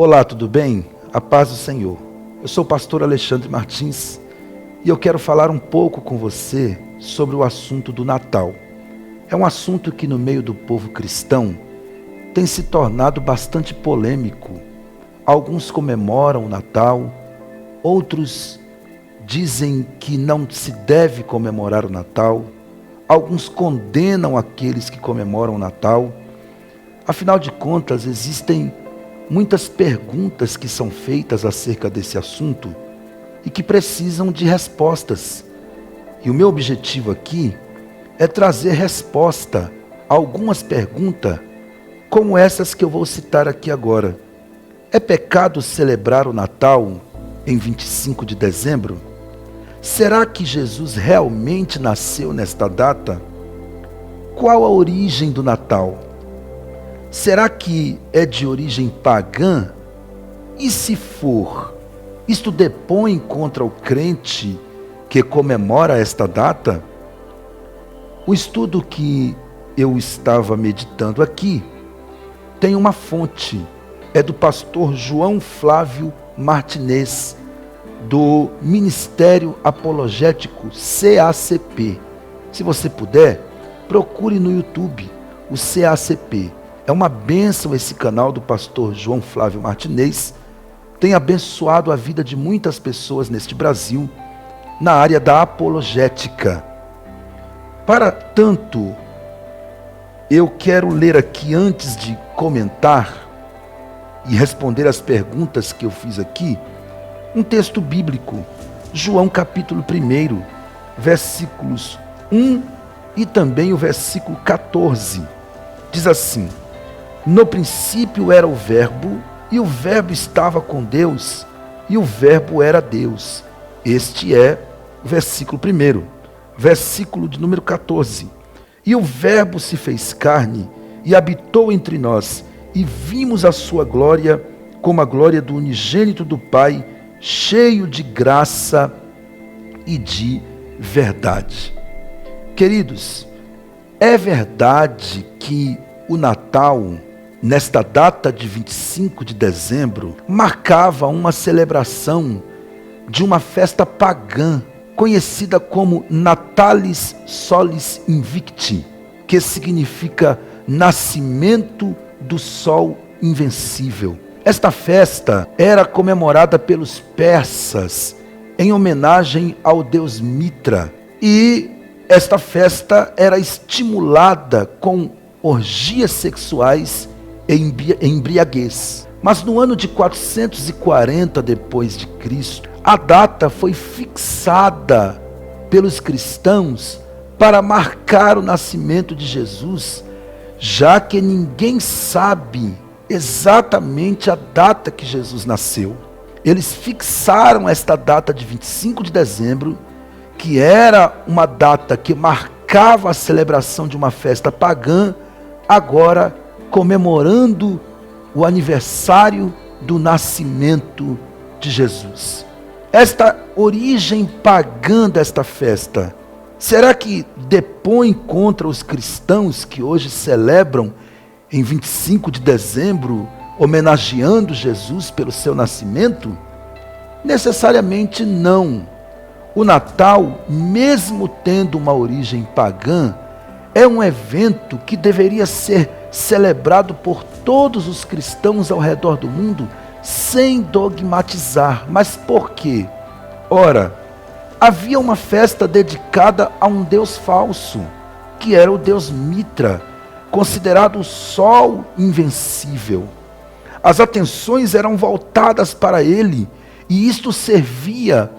Olá, tudo bem? A paz do Senhor. Eu sou o pastor Alexandre Martins e eu quero falar um pouco com você sobre o assunto do Natal. É um assunto que no meio do povo cristão tem se tornado bastante polêmico. Alguns comemoram o Natal, outros dizem que não se deve comemorar o Natal, alguns condenam aqueles que comemoram o Natal. Afinal de contas, existem muitas perguntas que são feitas acerca desse assunto e que precisam de respostas. E o meu objetivo aqui é trazer resposta a algumas perguntas, como essas que eu vou citar aqui agora. É pecado celebrar o Natal em 25 de dezembro? Será que Jesus realmente nasceu nesta data? Qual a origem do Natal? Será que é de origem pagã? E se for, isto depõe contra o crente que comemora esta data? O estudo que eu estava meditando aqui tem uma fonte, é do pastor João Flávio Martinez, do Ministério Apologético CACP. Se você puder, procure no YouTube o CACP. É uma bênção esse canal do pastor João Flávio Martinez. Tem abençoado a vida de muitas pessoas neste Brasil, na área da apologética. Para tanto, eu quero ler aqui, antes de comentar e responder as perguntas que eu fiz aqui, um texto bíblico, João capítulo 1, versículos 1 e também o versículo 14. Diz assim: no princípio era o Verbo, e o Verbo estava com Deus, e o Verbo era Deus. Este é o versículo 1. Versículo de número 14. E o Verbo se fez carne, e habitou entre nós, e vimos a sua glória, como a glória do unigênito do Pai, cheio de graça e de verdade. Queridos, é verdade que o Natal, nesta data de 25 de dezembro, marcava uma celebração de uma festa pagã, conhecida como Natalis Solis Invicti, que significa nascimento do sol invencível. Esta festa era comemorada pelos persas em homenagem ao deus Mitra, e esta festa era estimulada com orgias sexuais e embriaguez. Mas no ano de 440 depois de Cristo, a data foi fixada pelos cristãos para marcar o nascimento de Jesus, já que ninguém sabe exatamente a data que Jesus nasceu. Eles fixaram esta data de 25 de dezembro, que era uma data que marcava a celebração de uma festa pagã, agora comemorando o aniversário do nascimento de Jesus. Esta origem pagã desta festa, será que depõe contra os cristãos que hoje celebram em 25 de dezembro, homenageando Jesus pelo seu nascimento? Necessariamente não. O Natal, mesmo tendo uma origem pagã, é um evento que deveria ser celebrado por todos os cristãos ao redor do mundo, sem dogmatizar. Mas por quê? Ora, havia uma festa dedicada a um deus falso, que era o deus Mitra, considerado o sol invencível. As atenções eram voltadas para ele, e isto servia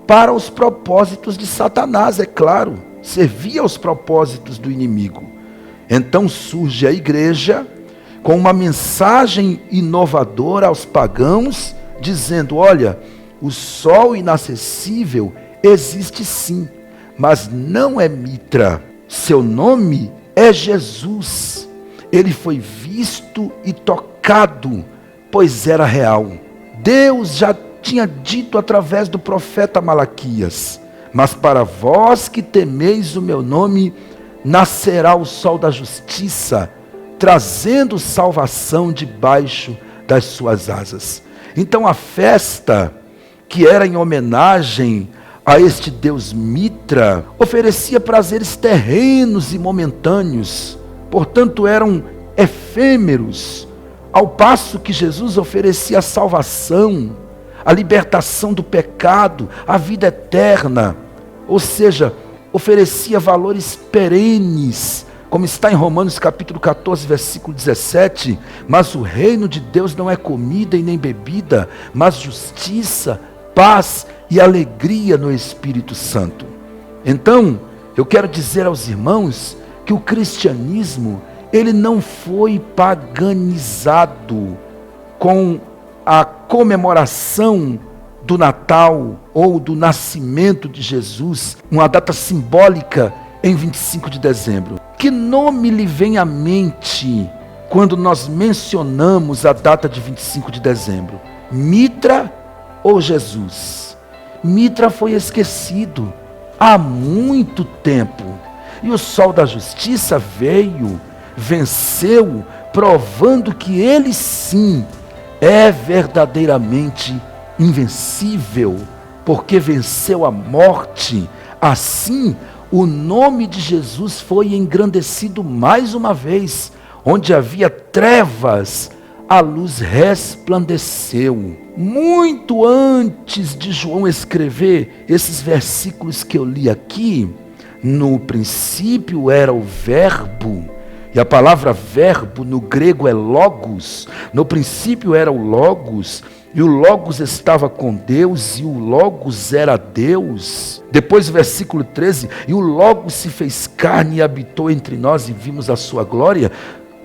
para os propósitos de Satanás, é claro, servia aos propósitos do inimigo. Então surge a igreja com uma mensagem inovadora aos pagãos, dizendo: olha, o sol inacessível existe sim, mas não é Mitra. Seu nome é Jesus. Ele foi visto e tocado, pois era real. Deus já tinha dito através do profeta Malaquias: mas para vós que temeis o meu nome, nascerá o sol da justiça, trazendo salvação debaixo das suas asas. Então a festa, que era em homenagem a este deus Mitra, oferecia prazeres terrenos e momentâneos, portanto eram efêmeros, ao passo que Jesus oferecia a salvação, a libertação do pecado, a vida eterna, ou seja, oferecia valores perenes, como está em Romanos capítulo 14, versículo 17, mas o reino de Deus não é comida e nem bebida, mas justiça, paz e alegria no Espírito Santo. Então, eu quero dizer aos irmãos que o cristianismo, ele não foi paganizado com a comemoração do Natal ou do nascimento de Jesus, uma data simbólica em 25 de dezembro. Que nome lhe vem à mente quando nós mencionamos a data de 25 de dezembro? Mitra ou Jesus? Mitra foi esquecido há muito tempo. E o sol da justiça veio, venceu, provando que ele sim é verdadeiramente invencível, porque venceu a morte. Assim, o nome de Jesus foi engrandecido mais uma vez. Onde havia trevas, a luz resplandeceu. Muito antes de João escrever esses versículos que eu li aqui, no princípio era o Verbo, e a palavra verbo no grego é logos. No princípio era o logos, e o logos estava com Deus, e o logos era Deus. Depois o versículo 13, e o logos se fez carne e habitou entre nós, e vimos a sua glória.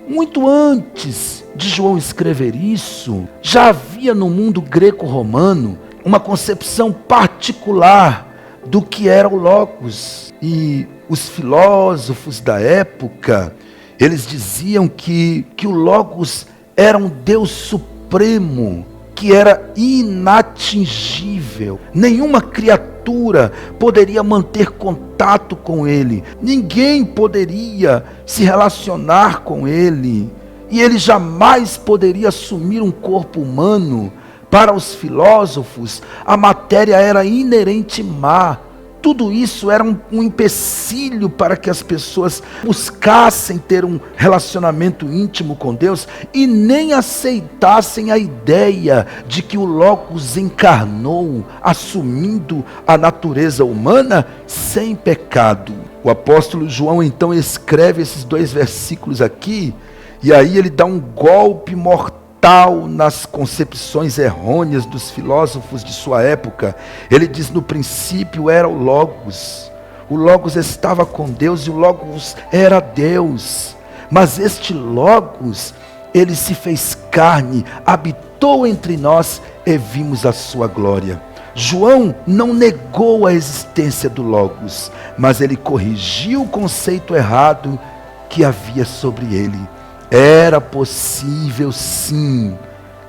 Muito antes de João escrever isso, já havia no mundo greco-romano uma concepção particular do que era o logos. E os filósofos da época, eles diziam que o logos era um Deus supremo, que era inatingível. Nenhuma criatura poderia manter contato com ele. Ninguém poderia se relacionar com ele. E ele jamais poderia assumir um corpo humano. Para os filósofos, a matéria era inerente má. Tudo isso era um empecilho para que as pessoas buscassem ter um relacionamento íntimo com Deus e nem aceitassem a ideia de que o Logos encarnou, assumindo a natureza humana sem pecado. O apóstolo João então escreve esses 2 versículos aqui, e aí ele dá um golpe mortal nas concepções errôneas dos filósofos de sua época. Ele diz: no princípio era o Logos estava com Deus, e o Logos era Deus, mas este Logos, ele se fez carne, habitou entre nós e vimos a sua glória. João não negou a existência do Logos, mas ele corrigiu o conceito errado que havia sobre ele. Era possível sim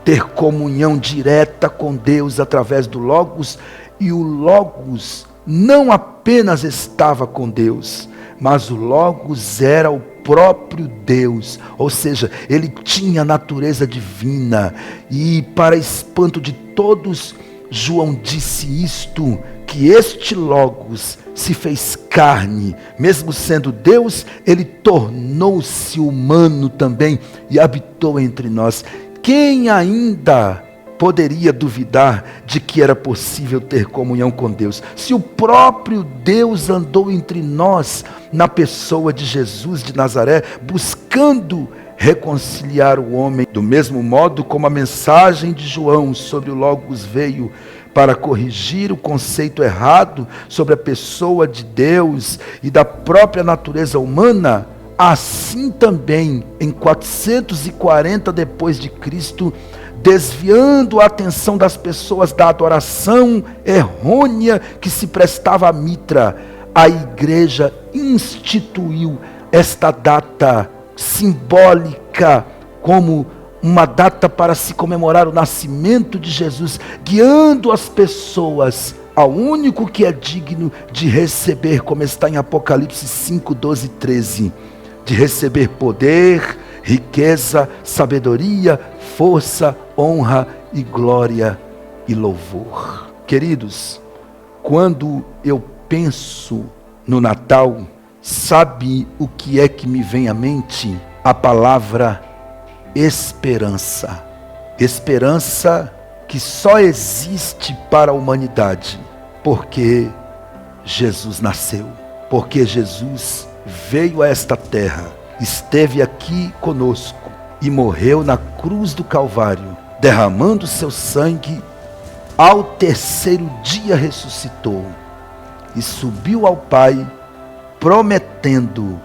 ter comunhão direta com Deus através do Logos, e o Logos não apenas estava com Deus, mas o Logos era o próprio Deus, ou seja, ele tinha natureza divina. E para espanto de todos, João disse isto, que este Logos se fez carne, mesmo sendo Deus, ele tornou-se humano também e habitou entre nós. Quem ainda poderia duvidar de que era possível ter comunhão com Deus, se o próprio Deus andou entre nós na pessoa de Jesus de Nazaré, buscando reconciliar o homem? Do mesmo modo como a mensagem de João sobre o Logos veio para corrigir o conceito errado sobre a pessoa de Deus e da própria natureza humana, assim também em 440 depois de Cristo, desviando a atenção das pessoas da adoração errônea que se prestava a Mitra, a igreja instituiu esta data simbólica como uma data para se comemorar o nascimento de Jesus, guiando as pessoas ao único que é digno de receber, como está em Apocalipse 5, 12 e 13, de receber poder, riqueza, sabedoria, força, honra e glória e louvor. Queridos, quando eu penso no Natal, sabe o que é que me vem à mente? A palavra esperança. Esperança que só existe para a humanidade, porque Jesus nasceu, porque Jesus veio a esta terra, esteve aqui conosco e morreu na cruz do Calvário, derramando seu sangue. Ao terceiro dia ressuscitou e subiu ao Pai, prometendo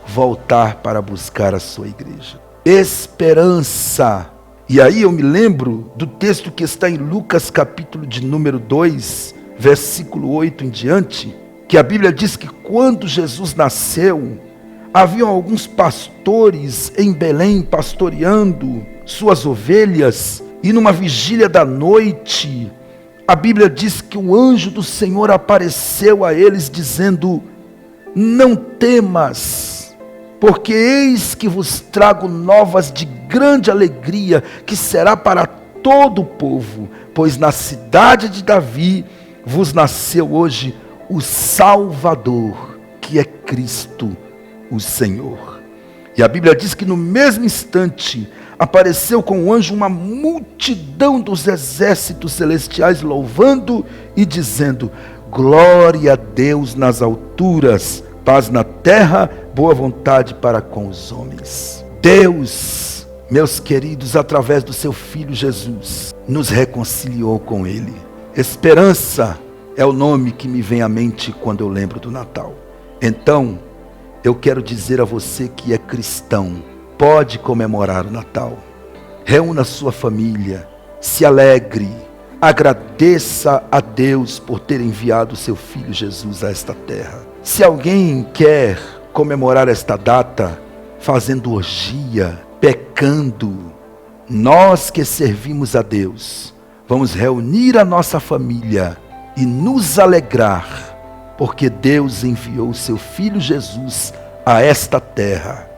voltar para buscar a sua igreja. Esperança. E aí eu me lembro do texto que está em Lucas capítulo de número 2, versículo 8 em diante, que a Bíblia diz que quando Jesus nasceu, haviam alguns pastores em Belém pastoreando suas ovelhas, e numa vigília da noite, a Bíblia diz que o anjo do Senhor apareceu a eles dizendo: não temas, porque eis que vos trago novas de grande alegria, que será para todo o povo, pois na cidade de Davi vos nasceu hoje o Salvador, que é Cristo o Senhor. E a Bíblia diz que no mesmo instante apareceu com o anjo uma multidão dos exércitos celestiais, louvando e dizendo: glória a Deus nas alturas, paz na terra, boa vontade para com os homens. Deus, meus queridos, através do seu Filho Jesus, nos reconciliou com Ele. Esperança é o nome que me vem à mente quando eu lembro do Natal. Então, eu quero dizer a você que é cristão, pode comemorar o Natal. Reúna sua família, se alegre, agradeça a Deus por ter enviado o seu Filho Jesus a esta terra. Se alguém quer comemorar esta data fazendo orgia, pecando, nós que servimos a Deus, vamos reunir a nossa família e nos alegrar, porque Deus enviou o seu Filho Jesus a esta terra.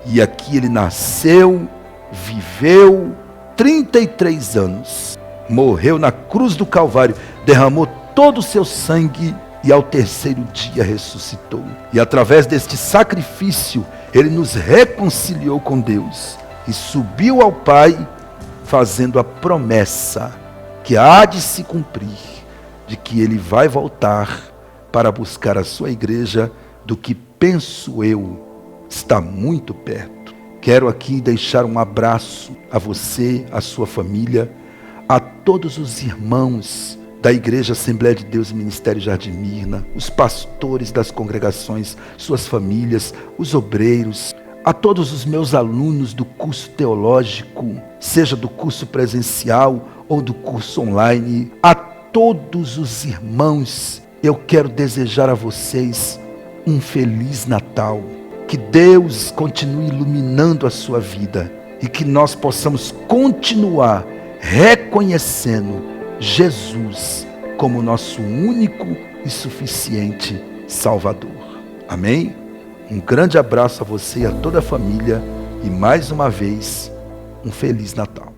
E aqui ele nasceu, viveu 33 anos, morreu na cruz do Calvário, derramou todo o seu sangue e ao terceiro dia ressuscitou. E através deste sacrifício, ele nos reconciliou com Deus e subiu ao Pai, fazendo a promessa que há de se cumprir, de que ele vai voltar para buscar a sua igreja, do que penso eu, está muito perto. Quero aqui deixar um abraço a você, a sua família, a todos os irmãos da Igreja Assembleia de Deus Ministério Jardim Mirna, os pastores das congregações, suas famílias, os obreiros, a todos os meus alunos do curso teológico, seja do curso presencial ou do curso online, a todos os irmãos, eu quero desejar a vocês um Feliz Natal. Que Deus continue iluminando a sua vida e que nós possamos continuar reconhecendo Jesus como nosso único e suficiente Salvador. Amém? Um grande abraço a você e a toda a família e mais uma vez, um Feliz Natal.